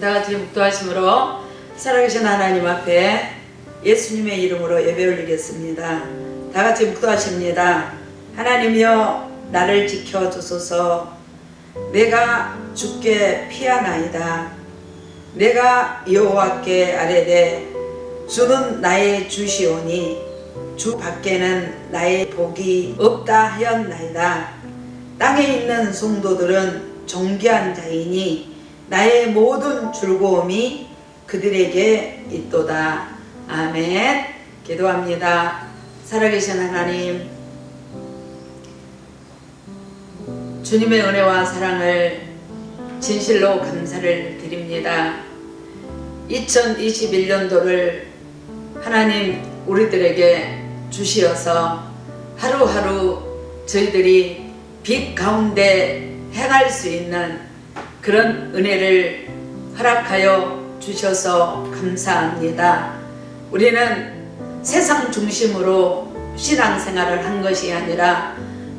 다 같이 묵도하심으로 살아계신 하나님 앞에 예수님의 이름으로 예배 올리겠습니다. 다 같이 묵도하십니다. 하나님이여 나를 지켜주소서. 내가 주께 피하나이다. 내가 여호와께 아뢰되 주는 나의 주시오니 주 밖에는 나의 복이 없다 하였나이다. 땅에 있는 성도들은 존귀한 자이니 나의 모든 즐거움이 그들에게 있도다. 아멘. 기도합니다. 살아계신 하나님, 주님의 은혜와 사랑을 진실로 감사를 드립니다. 2021년도를 하나님 우리들에게 주시어서 하루하루 저희들이 빛 가운데 행할 수 있는 그런 은혜를 허락하여 주셔서 감사합니다. 우리는 세상 중심으로 신앙생활을 한 것이 아니라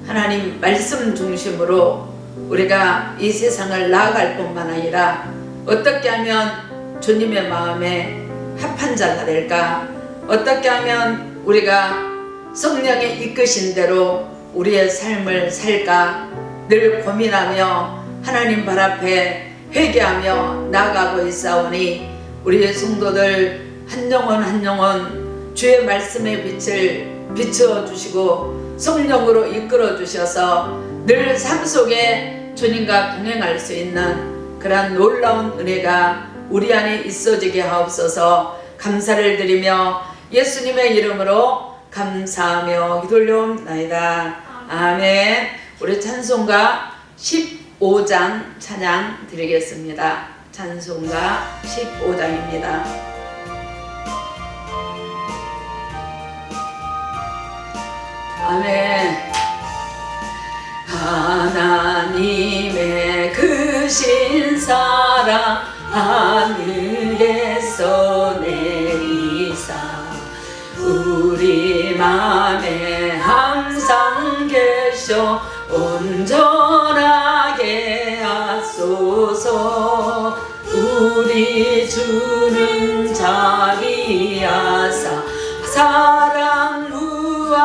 하나님 말씀 중심으로 우리가 이 세상을 나아갈 뿐만 아니라 어떻게 하면 주님의 마음에 합한 자가 될까? 어떻게 하면 우리가 성령의 이끄신 대로 우리의 삶을 살까? 늘 고민하며 하나님 발 앞에 회개하며 나아가고 있사오니 우리의 성도들 한 영혼 한 영혼 주의 말씀의 빛을 비추어 주시고 성령으로 이끌어 주셔서 늘 삶 속에 주님과 동행할 수 있는 그러한 놀라운 은혜가 우리 안에 있어지게 하옵소서. 감사를 드리며 예수님의 이름으로 감사하며 기도 올려옵나이다. 아멘. 우리 찬송가 15장 찬양 드리겠습니다. 찬송가 15장입니다. 아멘. 하나님의 크신 사랑 하늘에서 내리사 우리 맘에 항상 계셔 온전하게 하소서. 우리 주는 자비하사 사랑 무한하시니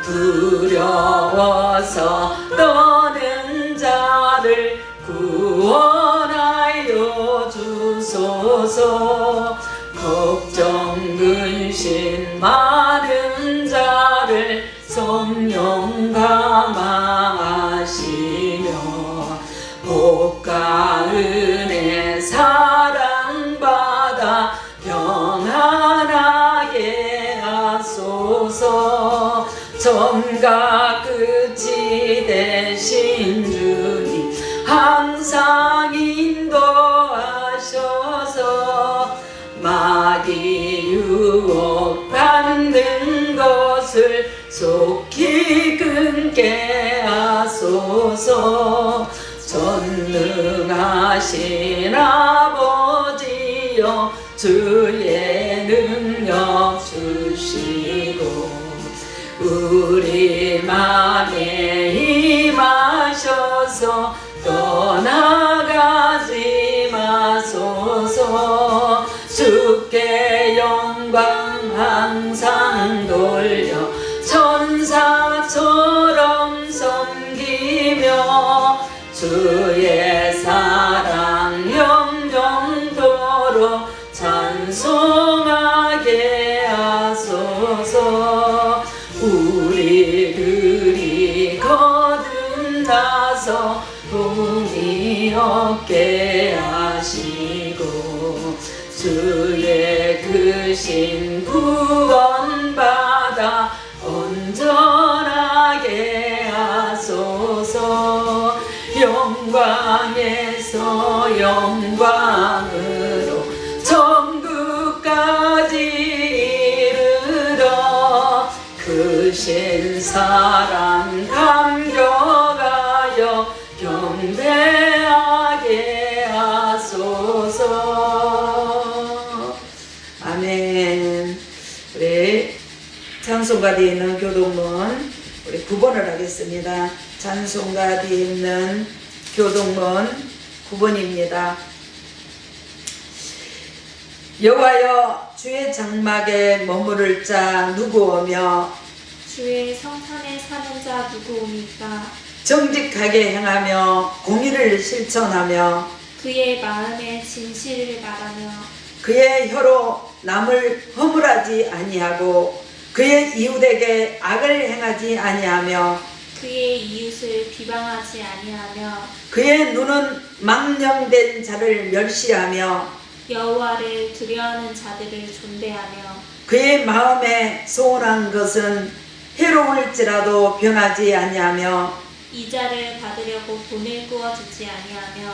두려워서 떠는 자를 구원하여 주소서. 걱정 근심 많은 자를 성령 감화하시며 복과 은혜 사랑받아 평안하게 하소서. 처음과 끝이 되신 주님 항상 인도하셔서 마귀 유혹 받는 것을 속히 끊게 하소서. 전능하신 아버지여 주의 능력 주시고 우리 맘에 임하셔서 떠나가지 마소서. 주께 영광 항상 돌려 천사처럼 섬기며 주의 사랑 영영토록 찬송하게 하소서. 우리들이 거듭나서 동이 없게 하시고 주의 크신 구원받아 온전하게 하소서. 영광에서 영광으로 천국까지 이르러 크신 사랑 감격하여 경배하게 하소서. 아멘. 우리 찬송가 뒤에 있는 교동문 우리 9번을 하겠습니다. 찬송가 뒤에 있는 교동문 9번입니다. 여호와여 주의 장막에 머무를 자 누구 오며 주의 성산에 사는 자 누구오니까. 정직하게 행하며 공의를 실천하며 그의 마음에 진실을 말하며 그의 혀로 남을 허물하지 아니하고 그의 이웃에게 악을 행하지 아니하며 그의 이웃을 비방하지 아니하며 그의 눈은 망령된 자를 멸시하며 여호와를 두려워하는 자들을 존대하며 그의 마음에 소원한 것은 해로울지라도 변하지 아니하며 이자를 받으려고 돈을 구워주지 아니하며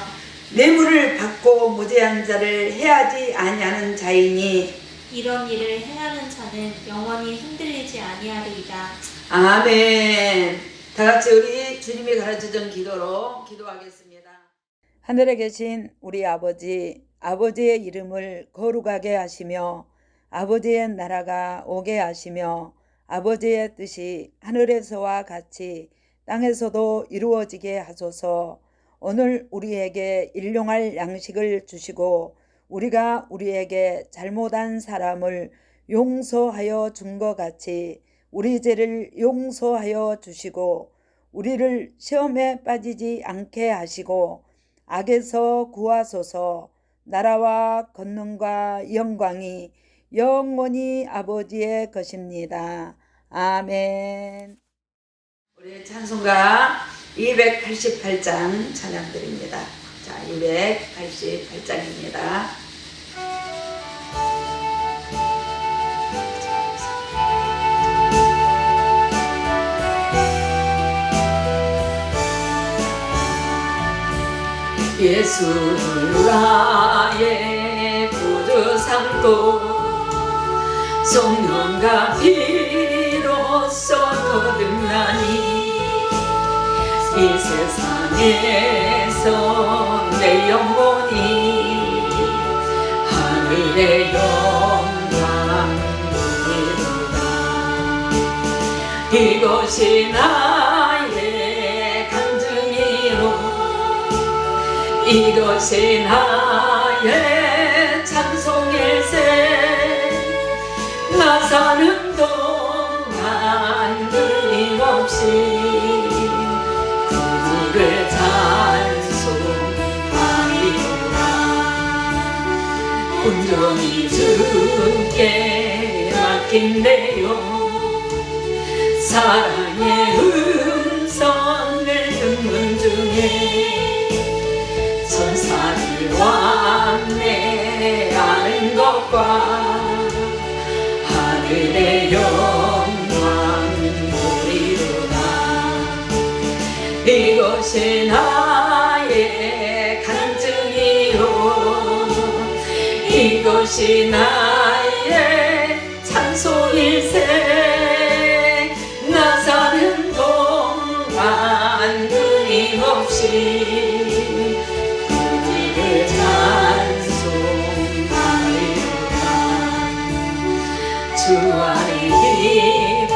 뇌물을 받고 무죄한 자를 해하지 아니하는 자이니 이런 일을 행하는 자는 영원히 흔들리지 아니하리이다. 아멘. 다 같이 우리 주님이 가르쳐준 기도로 기도하겠습니다. 하늘에 계신 우리 아버지, 아버지의 이름을 거룩하게 하시며 아버지의 나라가 오게 하시며 아버지의 뜻이 하늘에서와 같이 땅에서도 이루어지게 하소서. 오늘 우리에게 일용할 양식을 주시고 우리가 우리에게 잘못한 사람을 용서하여 준 것 같이 우리 죄를 용서하여 주시고 우리를 시험에 빠지지 않게 하시고 악에서 구하소서. 나라와 권능과 영광이 영원히 아버지의 것입니다. 아멘. 우리 찬송가 288장 찬양드립니다. 자, 288장입니다. 예수 나의 구주 삼고 성령과 피로써 거듭나니 이 세상에서 내 영혼이 하늘의 영광 누리도다. 이것이 나의 간증이요 이것이 나의 찬송일세. 나 사는 동안 끊임없이 그를 찬송하리라. 온전히 주께 맡긴대요. 사랑의 음성을 듣는 중에 천사를 왕래하는 것과 하늘의 영광 보리로다. 이것이 나의 간증이요 이것이 나의 찬송일세. 나 사는 동안 끊임없이 주 안에 기쁨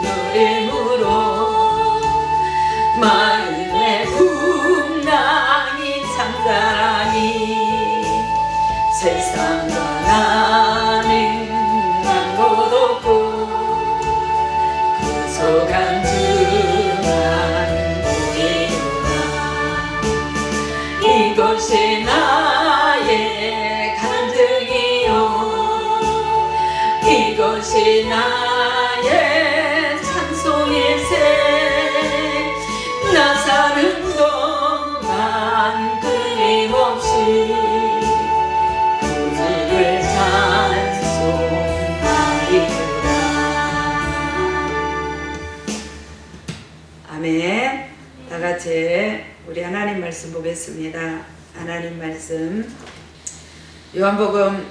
누림으로 마음의 풍랑이 창자라니 세상과 나는 한 곳 없고 구속한 주만 보이노라. 이것이 나의 간증이요 이것이 나의 찬송일세. 나 사는 동안 끊임없이 그를 찬송하리라. 아멘. 다 같이 우리 하나님 말씀 보겠습니다. 하나님 말씀 요한복음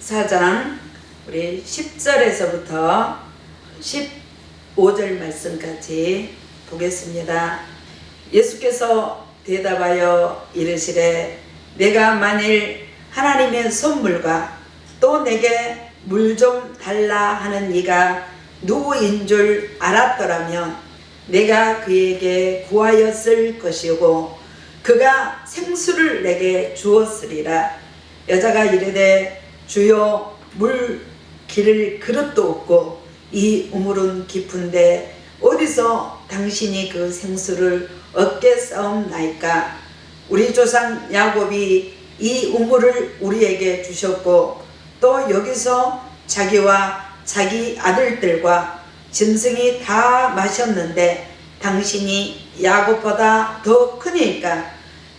4장 우리 10절에서부터 15절 말씀까지 보겠습니다. 예수께서 대답하여 이르시되 내가 만일 하나님의 선물과 또 내게 물 좀 달라 하는 이가 누구인 줄 알았더라면 내가 그에게 구하였을 것이고 그가 생수를 내게 주었으리라. 여자가 이르되 주여 물 기를 그릇도 없고 이 우물은 깊은데 어디서 당신이 그 생수를 얻겠사옵나이까. 우리 조상 야곱이 이 우물을 우리에게 주셨고 또 여기서 자기와 자기 아들들과 짐승이 다 마셨는데 당신이 야곱보다 더 크니까.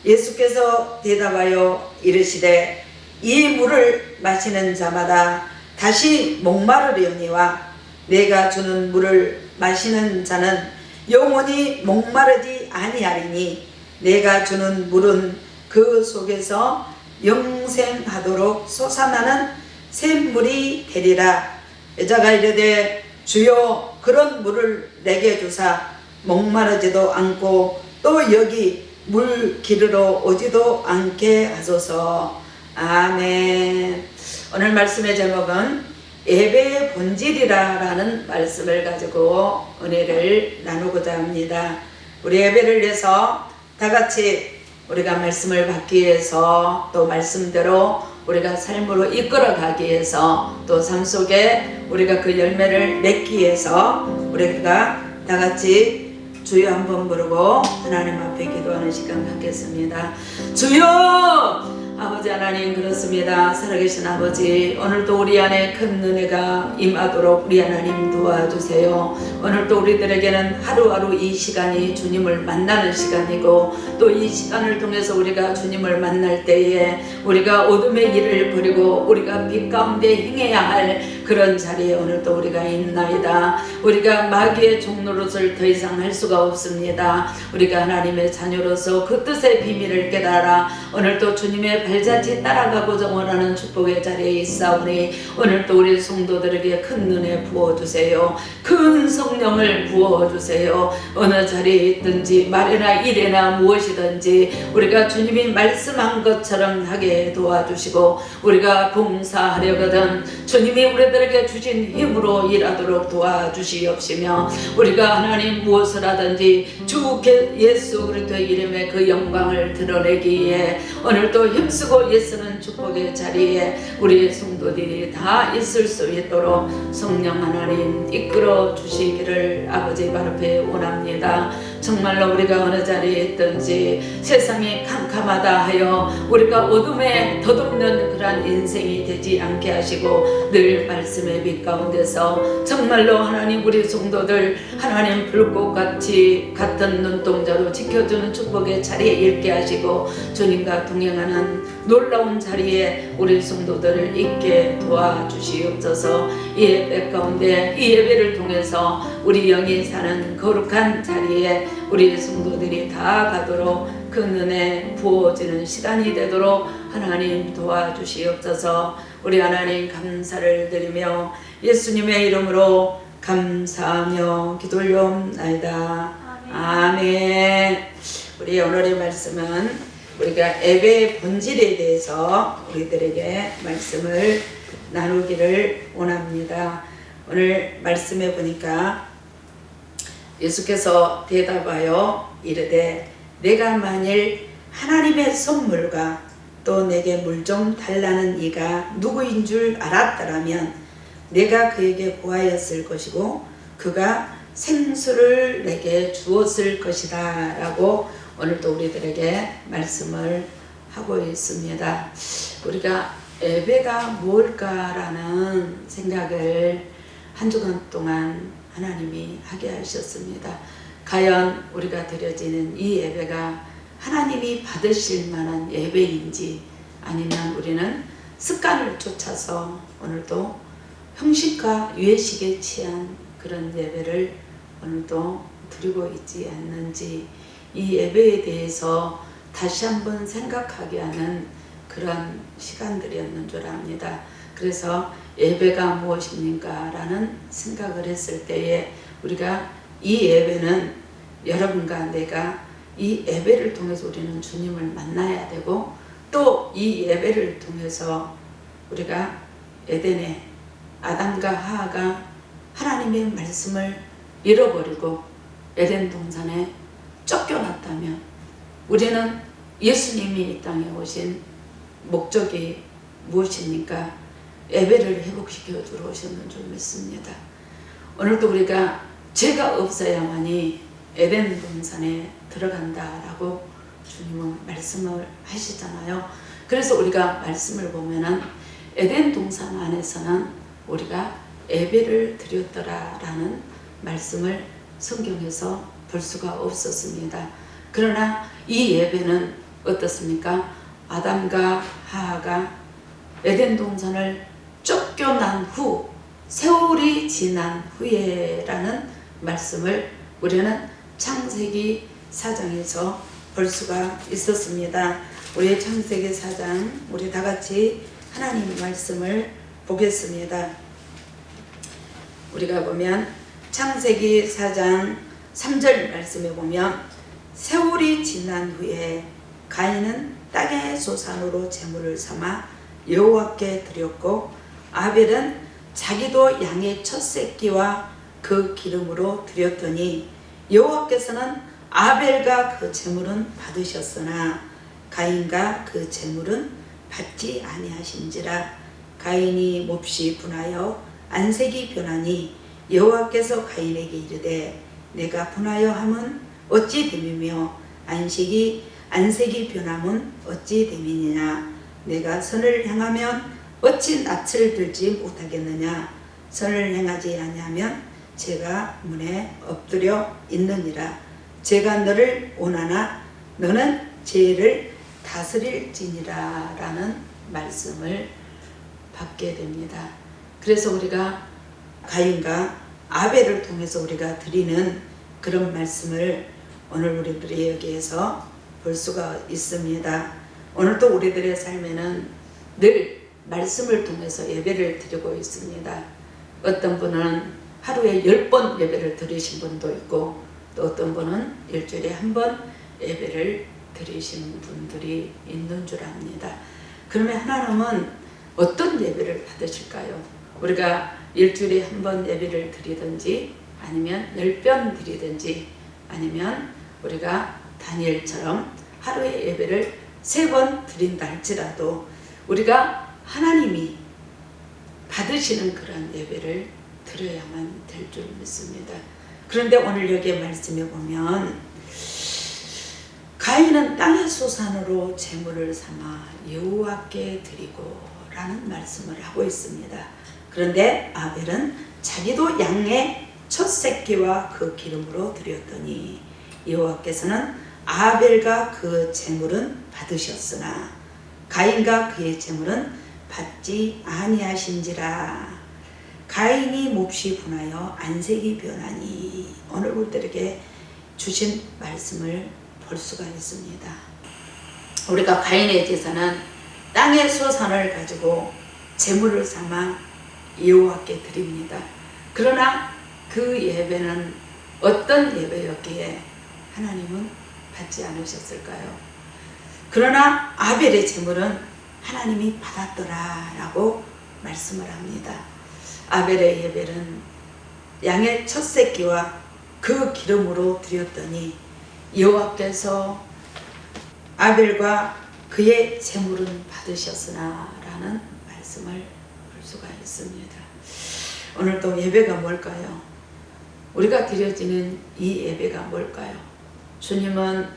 예수께서 대답하여 이르시되 이 물을 마시는 자마다 다시 목마르려니와 내가 주는 물을 마시는 자는 영원히 목마르지 아니하리니 내가 주는 물은 그 속에서 영생하도록 솟아나는 샘물이 되리라. 여자가 이르되 주여 그런 물을 내게 주사 목마르지도 않고 또 여기 물 기르러 오지도 않게 하소서. 아멘. 오늘 말씀의 제목은 예배의 본질이라는 말씀을 가지고 은혜를 나누고자 합니다. 우리 예배를 위해서 다 같이 우리가 말씀을 받기 위해서 또 말씀대로 우리가 삶으로 이끌어가기 위해서 또 삶 속에 우리가 그 열매를 맺기 위해서 우리가 다 같이 주여 한번 부르고 하나님 앞에 기도하는 시간 갖겠습니다. 주여! 아버지 하나님, 그렇습니다. 살아계신 아버지, 오늘도 우리 안에 큰 은혜가 임하도록 우리 하나님 도와주세요. 오늘도 우리들에게는 하루하루 이 시간이 주님을 만나는 시간이고 또 이 시간을 통해서 우리가 주님을 만날 때에 우리가 어둠의 길을 버리고 우리가 빛 가운데 행해야 할 그런 자리에 오늘도 우리가 있나이다. 우리가 마귀의 종노릇을 더 이상 할 수가 없습니다. 우리가 하나님의 자녀로서 그 뜻의 비밀을 깨달아 오늘도 주님의 발자취 따라가고자 원하는 축복의 자리에 있사오니 오늘도 우리 성도들에게 큰 은혜 부어주세요. 큰 성령을 부어주세요. 어느 자리에 있든지 말이나 일이나 무엇이든지 우리가 주님이 말씀한 것처럼 하게 도와주시고 우리가 봉사하려거든 주님이 우리들에게 주신 힘으로 일하도록 도와주시옵시며 우리가 하나님 무엇을 하든지 주 예수 그리스도의 이름의 그 영광을 드러내기에 오늘도 힘쓰고 예쓰는 축복의 자리에 우리 성도들이 다 있을 수 있도록 성령 하나님 이끌어 주시기를 아버지 발 앞에 원합니다. 정말로 우리가 어느 자리에 있든지 세상이 캄캄하다 하여 우리가 어둠에 덧없는 그러한 인생이 되지 않게 하시고 늘 말씀의 빛 가운데서 정말로 하나님 우리 성도들 하나님 불꽃같이 같은 눈동자로 지켜주는 축복의 자리에 있게 하시고 주님과 동행하는 놀라운 자리에 우리 성도들을 있게 도와주시옵소서. 이 예배 가운데 이 예배를 통해서 우리 영이 사는 거룩한 자리에 우리 성도들이 다 가도록 그 은혜 부어지는 시간이 되도록 하나님 도와주시옵소서. 우리 하나님 감사를 드리며 예수님의 이름으로 감사하며 기도 올려옵나이다. 아멘. 우리 오늘의 말씀은 우리가 예배의 본질에 대해서 우리들에게 말씀을 나누기를 원합니다. 오늘 말씀해 보니까 예수께서 대답하여 이르되 내가 만일 하나님의 선물과 또 내게 물 좀 달라는 이가 누구인 줄 알았더라면 내가 그에게 구하였을 것이고 그가 생수를 내게 주었을 것이다 라고 오늘도 우리들에게 말씀을 하고 있습니다. 우리가 예배가 무엇일까라는 생각을 한 주간 동안 하나님이 하게 하셨습니다. 과연 우리가 드려지는 이 예배가 하나님이 받으실 만한 예배인지 아니면 우리는 습관을 쫓아서 오늘도 형식과 유예식에 취한 그런 예배를 오늘도 드리고 있지 않는지 이 예배에 대해서 다시 한번 생각하게 하는 그런 시간들이었는 줄 압니다. 그래서 예배가 무엇입니까? 라는 생각을 했을 때에 우리가 이 예배는 여러분과 내가 이 예배를 통해서 우리는 주님을 만나야 되고 또 이 예배를 통해서 우리가 에덴에 아담과 하하가 하나님의 말씀을 잃어버리고 에덴 동산에 쫓겨났다면 우리는 예수님이 이 땅에 오신 목적이 무엇입니까? 예배를 회복시켜 주러 오셨는 줄 믿습니다. 오늘도 우리가 죄가 없어야만이 에덴 동산에 들어간다라고 주님은 말씀을 하시잖아요. 그래서 우리가 말씀을 보면은 에덴 동산 안에서는 우리가 예배를 드렸더라라는 말씀을 성경에서 볼 수가 없었습니다. 그러나 이 예배는 어떻습니까? 아담과 하하가 에덴 동산을 쫓겨난 후 세월이 지난 후에라는 말씀을 우리는 창세기 4장에서 볼 수가 있었습니다. 우리 창세기 4장 우리 다 같이 하나님 말씀을 보겠습니다. 우리가 보면 창세기 4장 3절 말씀에 보면 세월이 지난 후에 가인은 땅의 소산으로 제물을 삼아 여호와께 드렸고 아벨은 자기도 양의 첫 새끼와 그 기름으로 드렸더니 여호와께서는 아벨과 그 제물은 받으셨으나 가인과 그 제물은 받지 아니하신지라. 가인이 몹시 분하여 안색이 변하니 여호와께서 가인에게 이르되 내가 분하여 함은 어찌 됨이며 안색이 변함은 어찌 됨이냐. 내가 선을 행하면 어찌 낯을 들지 못하겠느냐. 선을 행하지 아니하면 죄가 문에 엎드려 있느니라. 죄가 너를 원하나 너는 죄를 다스릴지니라 라는 말씀을 받게 됩니다. 그래서 우리가 가인과 아벨을 통해서 우리가 드리는 그런 말씀을 오늘 우리들이 여기에서 볼 수가 있습니다. 오늘도 우리들의 삶에는 늘 말씀을 통해서 예배를 드리고 있습니다. 어떤 분은 하루에 10번 예배를 드리신 분도 있고 또 어떤 분은 일주일에 한 번 예배를 드리시는 분들이 있는 줄 압니다. 그러면 하나님은 어떤 예배를 받으실까요? 우리가 일주일에 한 번 예배를 드리든지 아니면 10번 드리든지 아니면 우리가 다니엘처럼 하루에 예배를 3번 드린다 할지라도 우리가 하나님이 받으시는 그런 예배를 드려야만 될 줄 믿습니다. 그런데 오늘 여기에 말씀해 보면 가인은 땅의 소산으로 제물을 삼아 여호와께 드리고 라는 말씀을 하고 있습니다. 그런데 아벨은 자기도 양의 첫 새끼와 그 기름으로 드렸더니 여호와께서는 아벨과 그 제물은 받으셨으나 가인과 그의 제물은 받지 아니하신지라. 가인이 몹시 분하여 안색이 변하니. 오늘 우리들에게 주신 말씀을 볼 수가 있습니다. 우리가 가인의 제사는 땅의 소산을 가지고 제물을 삼아 여호와께 드립니다. 그러나 그 예배는 어떤 예배였기에 하나님은 받지 않으셨을까요? 그러나 아벨의 제물은 하나님이 받았더라라고 말씀을 합니다. 아벨의 예배는 양의 첫 새끼와 그 기름으로 드렸더니 여호와께서 아벨과 그의 제물은 받으셨으나 라는 말씀을 볼 수가 있습니다. 오늘도 예배가 뭘까요? 우리가 드려지는 이 예배가 뭘까요? 주님은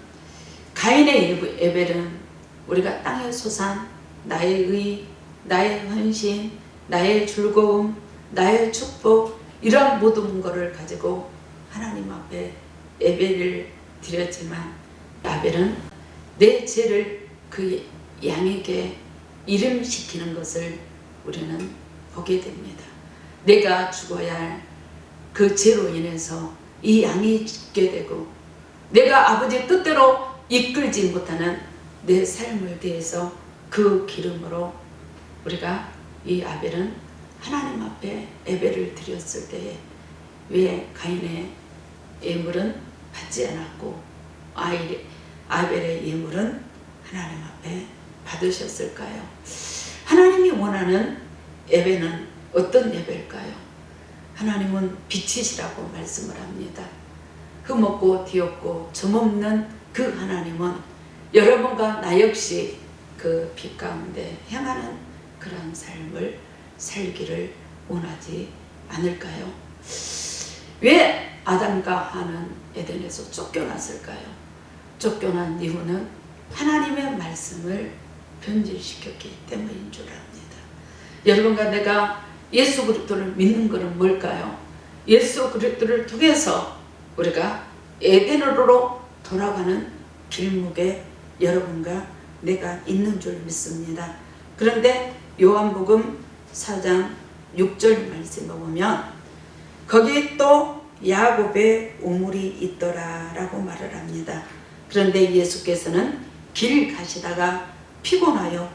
가인의 예배는 우리가 땅의 소산, 나의 의, 나의 헌신, 나의 즐거움, 나의 축복 이런 모든 것을 가지고 하나님 앞에 예배를 드렸지만 아벨은 내 죄를 그 양에게 이름시키는 것을 우리는 보게 됩니다. 내가 죽어야 할 그 죄로 인해서 이 양이 죽게 되고 내가 아버지의 뜻대로 이끌지 못하는 내 삶을 대해서 그 기름으로 우리가 이 아벨은 하나님 앞에 예배를 드렸을 때에 왜 가인의 예물은 받지 않았고 아벨의 예물은 하나님 앞에 받으셨을까요? 하나님이 원하는 예배는 어떤 예배일까요? 하나님은 빛이시라고 말씀을 합니다. 흠없고 뒤없고 점없는 그 하나님은 여러분과 나 역시 그 빛 가운데 행하는 그런 삶을 살기를 원하지 않을까요? 왜 아담과 하와는 에덴에서 쫓겨났을까요? 쫓겨난 이유는 하나님의 말씀을 변질시켰기 때문인 줄 압니다. 여러분과 내가 예수 그리스도를 믿는 것은 뭘까요? 예수 그리스도를 통해서 우리가 에덴으로 돌아가는 길목에 여러분과 내가 있는 줄 믿습니다. 그런데 요한복음 4장 6절 말씀을 보면 거기에 또 야곱의 우물이 있더라 라고 말을 합니다. 그런데 예수께서는 길 가시다가 피곤하여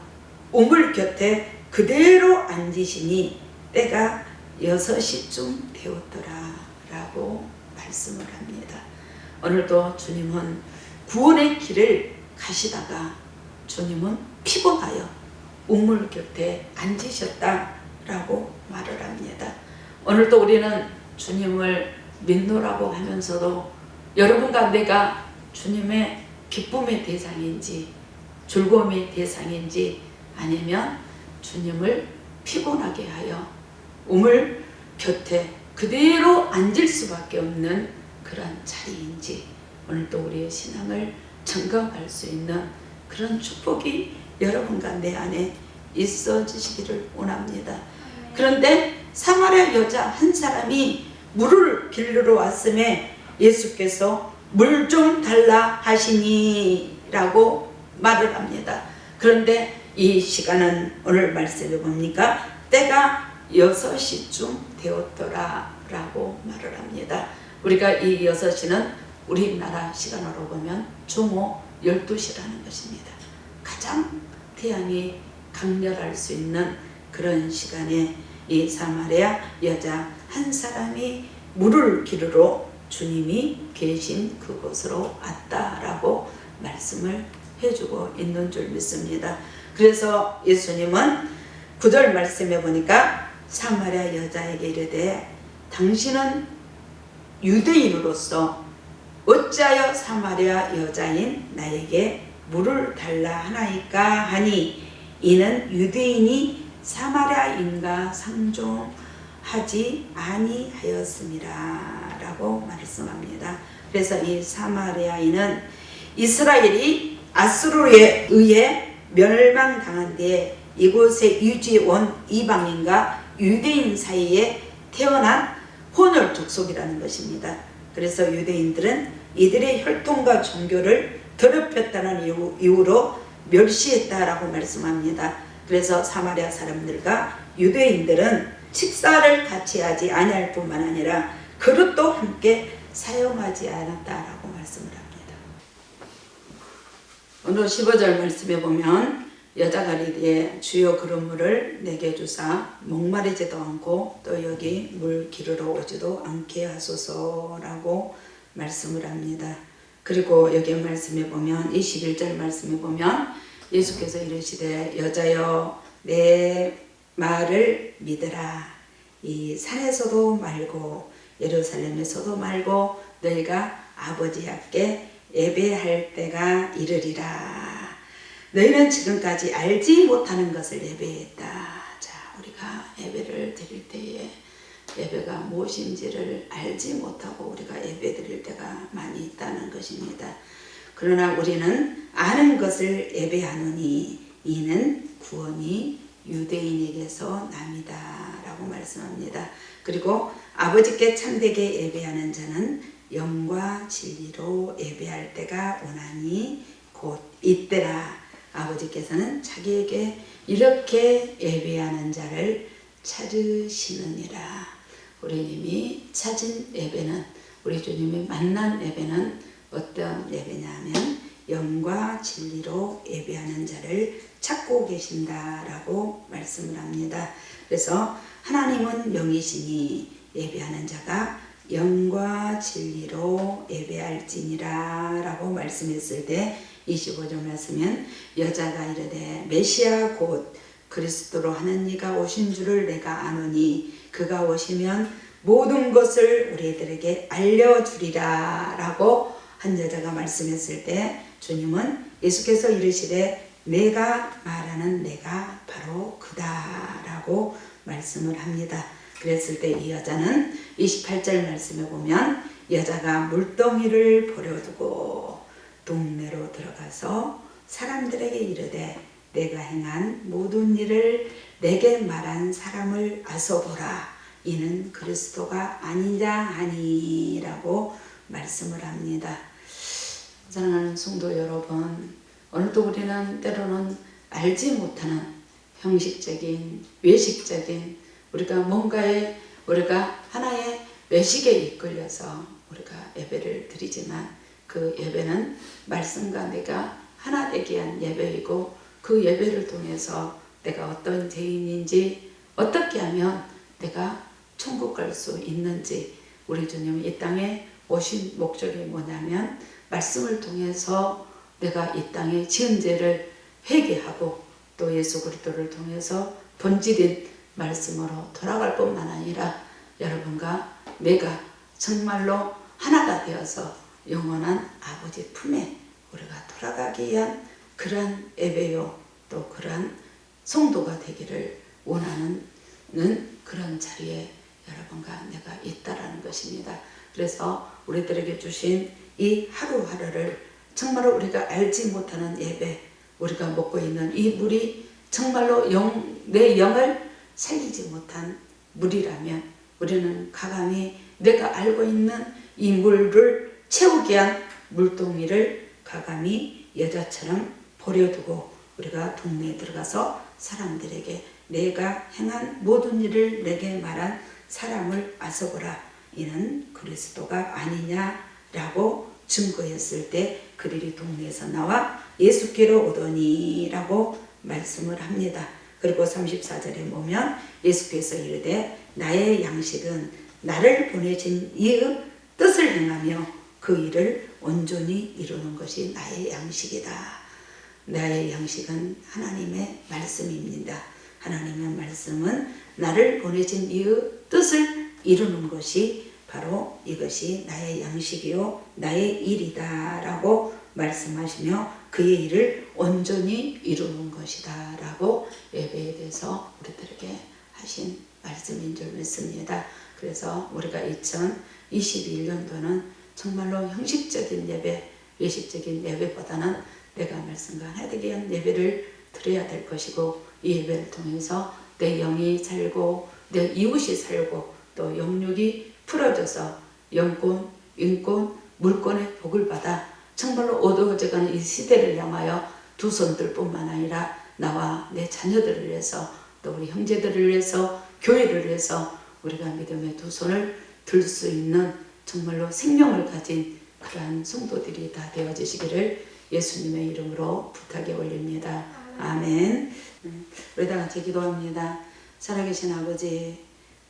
우물 곁에 그대로 앉으시니 때가 6시쯤 되었더라 라고 말씀을 합니다. 오늘도 주님은 구원의 길을 가시다가 주님은 피곤하여 우물 곁에 앉으셨다라고 말을 합니다. 오늘도 우리는 주님을 믿노라고 하면서도 여러분과 내가 주님의 기쁨의 대상인지 즐거움의 대상인지 아니면 주님을 피곤하게 하여 우물 곁에 그대로 앉을 수밖에 없는 그런 자리인지 오늘도 우리의 신앙을 점검할 수 있는 그런 축복이 여러분과 내 안에 있어지시기를 원합니다. 그런데 사마리아 여자 한 사람이 물을 빌리러 왔음에 예수께서 물 좀 달라 하시니 라고 말을 합니다. 그런데 이 시간은 오늘 말씀에 뭡니까? 때가 6시쯤 되었더라 라고 말을 합니다. 우리가 이 6시는 우리나라 시간으로 보면 중오 12시라는 것입니다. 가장 태양이 강렬할 수 있는 그런 시간에 이 사마리아 여자 한 사람이 물을 기르러 주님이 계신 그곳으로 왔다라고 말씀을 해주고 있는 줄 믿습니다. 그래서 예수님은 9절 말씀에 보니까 사마리아 여자에게 이르되 당신은 유대인으로서 어찌하여 사마리아 여자인 나에게 물을 달라 하나이까 하니 이는 유대인이 사마리아인과 상종하지 아니하였음이라 라고 말씀합니다. 그래서 이 사마리아인은 이스라엘이 아수르에 의해 멸망당한 뒤에 이곳에 유지온 이방인과 유대인 사이에 태어난 혼혈 족속이라는 것입니다. 그래서 유대인들은 이들의 혈통과 종교를 더럽혔다는 이유로 멸시했다라고 말씀합니다. 그래서 사마리아 사람들과 유대인들은 식사를 같이 하지 아니할 뿐만 아니라 그릇도 함께 사용하지 않았다라고 말씀을 합니다. 오늘 15절 말씀에 보면 여자가 이르되 주여 그러므를 내게 주사 목마르지도 않고 또 여기 물 기르러 오지도 않게 하소서라고 말씀을 합니다. 그리고 여기 말씀에 보면 21절 말씀에 보면 예수께서 이르시되 여자여 내 말을 믿으라. 이 산에서도 말고 예루살렘에서도 말고 너희가 아버지 앞에 예배할 때가 이르리라. 너희는 지금까지 알지 못하는 것을 예배했다. 자, 우리가 예배를 드릴 때에 예배가 무엇인지를 알지 못하고 우리가 예배 드릴 때가 많이 있다는 것입니다. 그러나 우리는 아는 것을 예배하노니 이는 구원이 유대인에게서 남이다 라고 말씀합니다. 그리고 아버지께 참되게 예배하는 자는 영과 진리로 예배할 때가 오나니 곧 이때라. 아버지께서는 자기에게 이렇게 예배하는 자를 찾으시느니라. 우리님이 찾은 예배는, 우리 주님이 만난 예배는 어떤 예배냐면 영과 진리로 예배하는 자를 찾고 계신다라고 말씀을 합니다. 그래서 하나님은 영이시니 예배하는 자가 영과 진리로 예배할지니라 라고 말씀했을 때 25절 말씀은 여자가 이르되 메시아 곧 그리스도로 하는 이가 오신 줄을 내가 아노니 그가 오시면 모든 것을 우리들에게 알려주리라 라고 한 여자가 말씀했을 때 주님은 예수께서 이르시되 내가 말하는 내가 바로 그다라고 말씀을 합니다. 그랬을 때 이 여자는 28절 말씀에 보면 여자가 물동이를 버려두고 동네로 들어가서 사람들에게 이르되 내가 행한 모든 일을 내게 말한 사람을 아서보라 이는 그리스도가 아니냐 하니라고 말씀을 합니다. 사랑하는 성도 여러분, 오늘도 우리는 때로는 알지 못하는 형식적인 외식적인 우리가 뭔가에 우리가 하나의 외식에 이끌려서 우리가 예배를 드리지만 그 예배는 말씀과 내가 하나 되게 한 예배이고 그 예배를 통해서 내가 어떤 죄인인지 어떻게 하면 내가 천국 갈 수 있는지 우리 주님이 이 땅에 오신 목적이 뭐냐면 말씀을 통해서 내가 이 땅에 지은 죄를 회개하고 또 예수 그리스도를 통해서 본질인 말씀으로 돌아갈 뿐만 아니라 여러분과 내가 정말로 하나가 되어서 영원한 아버지 품에 우리가 돌아가기 위한 그러한 예배요 또 그러한 성도가 되기를 원하는 그런 자리에 여러분과 내가 있다라는 것입니다. 그래서 우리들에게 주신 이 하루하루를 정말로 우리가 알지 못하는 예배, 우리가 먹고 있는 이 물이 정말로 내 영을 살리지 못한 물이라면 우리는 가감히 내가 알고 있는 이 물을 채우기 위한 물동이를 가감히 여자처럼 버려두고 우리가 동네에 들어가서 사람들에게 내가 행한 모든 일을 내게 말한 사람을 아서보라 이는 그리스도가 아니냐라고 증거했을 때 그들이 동네에서 나와 예수께로 오더니 라고 말씀을 합니다. 그리고 34절에 보면 예수께서 이르되 나의 양식은 나를 보내신 이의 뜻을 행하며 그 일을 온전히 이루는 것이 나의 양식이다. 나의 양식은 하나님의 말씀입니다. 하나님의 말씀은 나를 보내신 이의 뜻을 이루는 것이 바로 이것이 나의 양식이요 나의 일이다 라고 말씀하시며 그의 일을 온전히 이루는 것이다 라고 예배에 대해서 우리들에게 하신 말씀인 줄 믿습니다. 그래서 우리가 2021년도는 정말로 형식적인 예배, 외식적인 예배보다는 내가 말씀과 하나 되게 한 예배를 드려야 될 것이고 이 예배를 통해서 내 영이 살고 내 이웃이 살고 또 영육이 풀어져서 영권, 인권, 물권의 복을 받아 정말로 어두워져가는 이 시대를 향하여 두 손들 뿐만 아니라 나와 내 자녀들을 위해서 또 우리 형제들을 위해서 교회를 위해서 우리가 믿음의 두 손을 들 수 있는 정말로 생명을 가진 그러한 성도들이 다 되어지시기를 예수님의 이름으로 부탁에 올립니다. 아멘. 우리 다 같이 기도합니다. 살아계신 아버지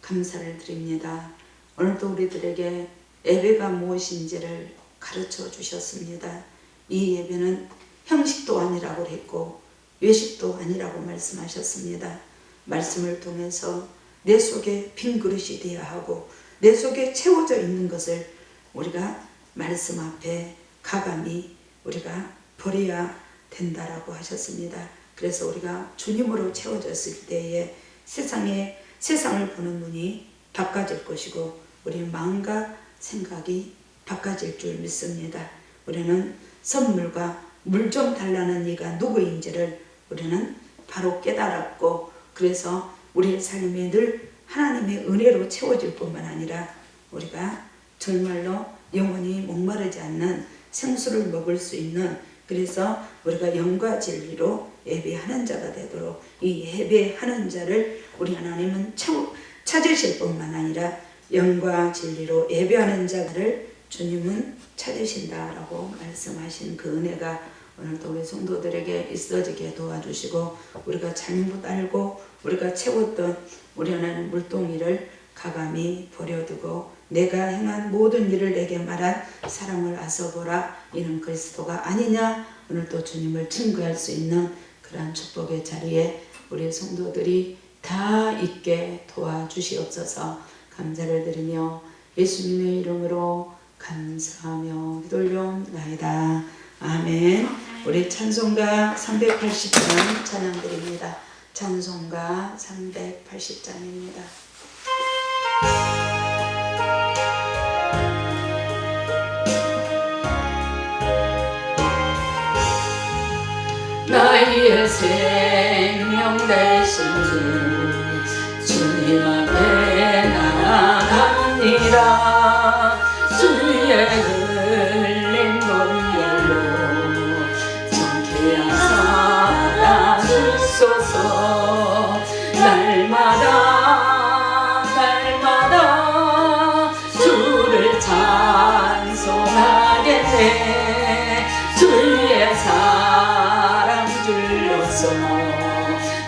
감사를 드립니다. 오늘도 우리들에게 예배가 무엇인지를 가르쳐 주셨습니다. 이 예배는 형식도 아니라고 했고 외식도 아니라고 말씀하셨습니다. 말씀을 통해서 내 속에 빈 그릇이 되어야 하고 내 속에 채워져 있는 것을 우리가 말씀 앞에 가감히 우리가 버려야 된다라고 하셨습니다. 그래서 우리가 주님으로 채워졌을 때에 세상을 보는 눈이 바꿔질 것이고 우리의 마음과 생각이 바꿔질 줄 믿습니다. 우리는 선물과 물 좀 달라는 이가 누구인지를 우리는 바로 깨달았고 그래서 우리의 삶이 늘 하나님의 은혜로 채워질 뿐만 아니라 우리가 정말로 영원히 목마르지 않는 생수를 먹을 수 있는 그래서 우리가 영과 진리로 예배하는 자가 되도록 이 예배하는 자를 우리 하나님은 찾으실 뿐만 아니라 영과 진리로 예배하는 자를 주님은 찾으신다라고 말씀하신 그 은혜가 오늘도 우리 성도들에게 있어지게 도와주시고 우리가 잘못 알고 우리가 채웠던 우리 하나님 물동이를 가감히 버려두고 내가 행한 모든 일을 내게 말한 사람을 아서보라 이는 그리스도가 아니냐 오늘도 주님을 증거할 수 있는 그러한 축복의 자리에 우리 성도들이 다 있게 도와주시옵소서. 감사를 드리며 예수님의 이름으로 감사하며 기도올려옵나이다. 아멘. 우리 찬송가 380장 찬양드립니다. 찬송가 380장입니다. 나의 생명 되신 주님 앞에 나아갑니다. 주의 흘린 눈물로 정케 하사 주소서. 날마다 주를 찬송하겠네. 주의 사랑 줄로서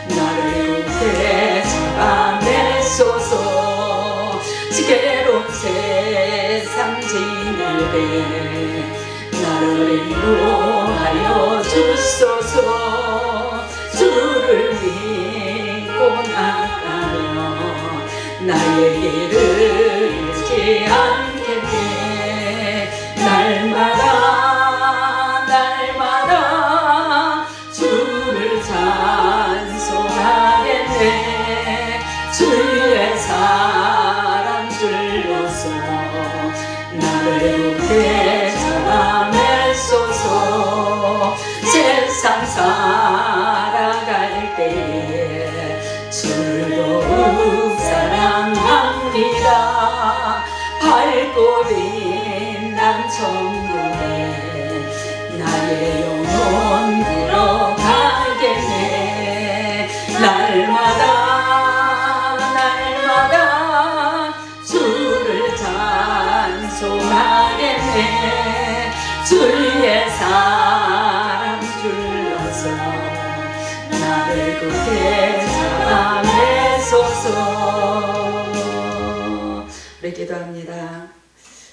나를 굳게 잡아내소서. 지게로운 세상 지늘에 나를 인도하여 주소서. 주를 믿고 나가며 나의 길을 잃지 않겠네. 날마다 주를 찬송하겠네. 주의 사랑 줄로서 나를 굳게 잡아내소서. 세상 살아갈 때에 주를 더욱 사랑합니다. 밝고 빛난 천국에 나의 영혼 들어가겠네. 날마다 주를 찬송하겠네. 주의 사랑 줄로서 나를 굳게 잡아내소서. 우리 기도합니다.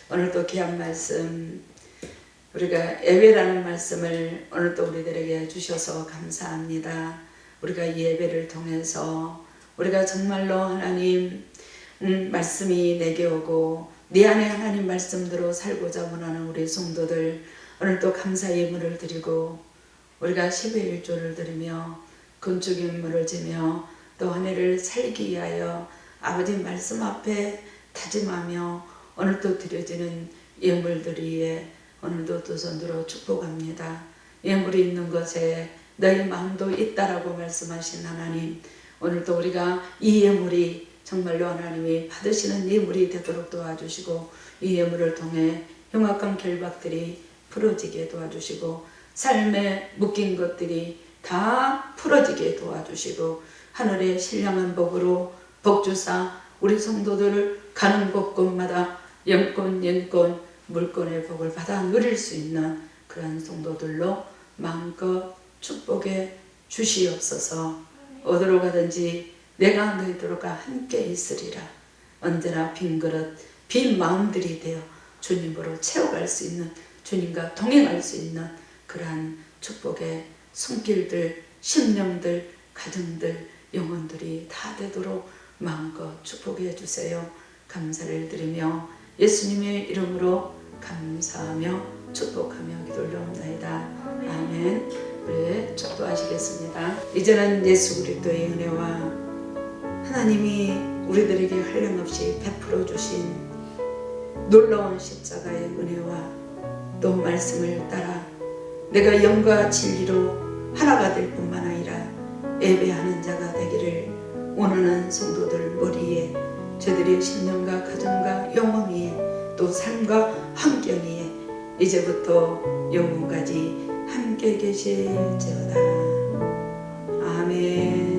오늘도 귀한 말씀, 우리가 예배라는 말씀을 오늘도 우리들에게 주셔서 감사합니다. 우리가 이 예배를 통해서 우리가 정말로 하나님 말씀이 내게 오고 내 안에 하나님 말씀대로 살고자 원하는 우리 성도들, 오늘도 감사의 예물을 드리고 우리가 10의 1조를 드리며 건축의 예물을 지며 또 한 해를 살기 위하여 아버지 말씀 앞에 다짐하며 오늘도 드려지는 예물들 위에 오늘도 두 손 들어 축복합니다. 예물이 있는 것에 너희 마음도 있다라고 말씀하신 하나님, 오늘도 우리가 이 예물이 정말로 하나님이 받으시는 예물이 되도록 도와주시고 이 예물을 통해 흉악한 결박들이 풀어지게 도와주시고 삶에 묶인 것들이 다 풀어지게 도와주시고 하늘의 신령한 복으로 복주사 우리 성도들을 가는 곳곳마다 영권 물권의 복을 받아 누릴 수 있는 그런 성도들로 마음껏 축복해 주시옵소서. 어디로 가든지 내가 너희들과 함께 있으리라. 언제나 빈 그릇, 빈 마음들이 되어 주님으로 채워갈 수 있는, 주님과 동행할 수 있는 그러한 축복의 손길들, 심령들, 가정들, 영혼들이 다 되도록 마음껏 축복해 주세요. 감사를 드리며 예수님의 이름으로 감사하며 축복하며 기도올려옵나이다. 아멘. 우리 축도하시겠습니다. 이제는 예수 그리스도의 은혜와 하나님이 우리들에게 한량없이 베풀어 주신 놀라운 십자가의 은혜와 또 말씀을 따라 내가 영과 진리로 하나가 될 뿐만 아니라 예배하는 자가 되기를 원하는 성도들 머리에 저들의 신념과 가정과 영혼 위에 또 삶과 환경 위에 이제부터 영혼까지 함께 계실지어다. 아멘.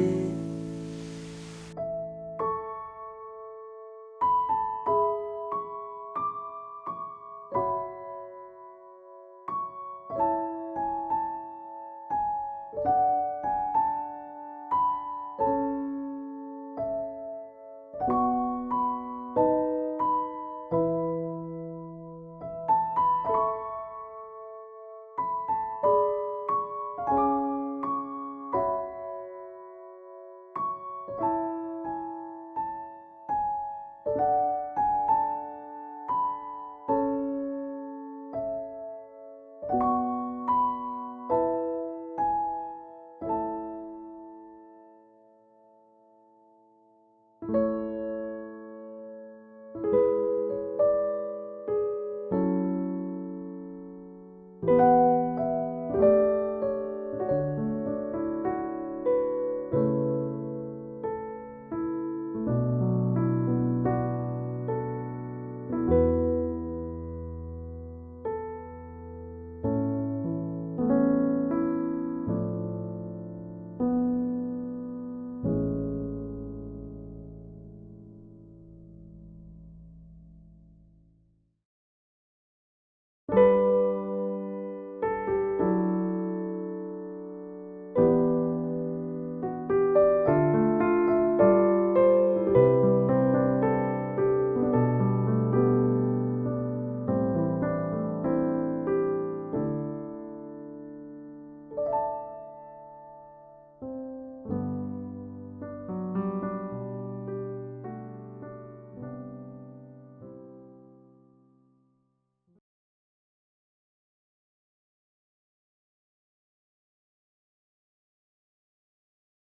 아멘.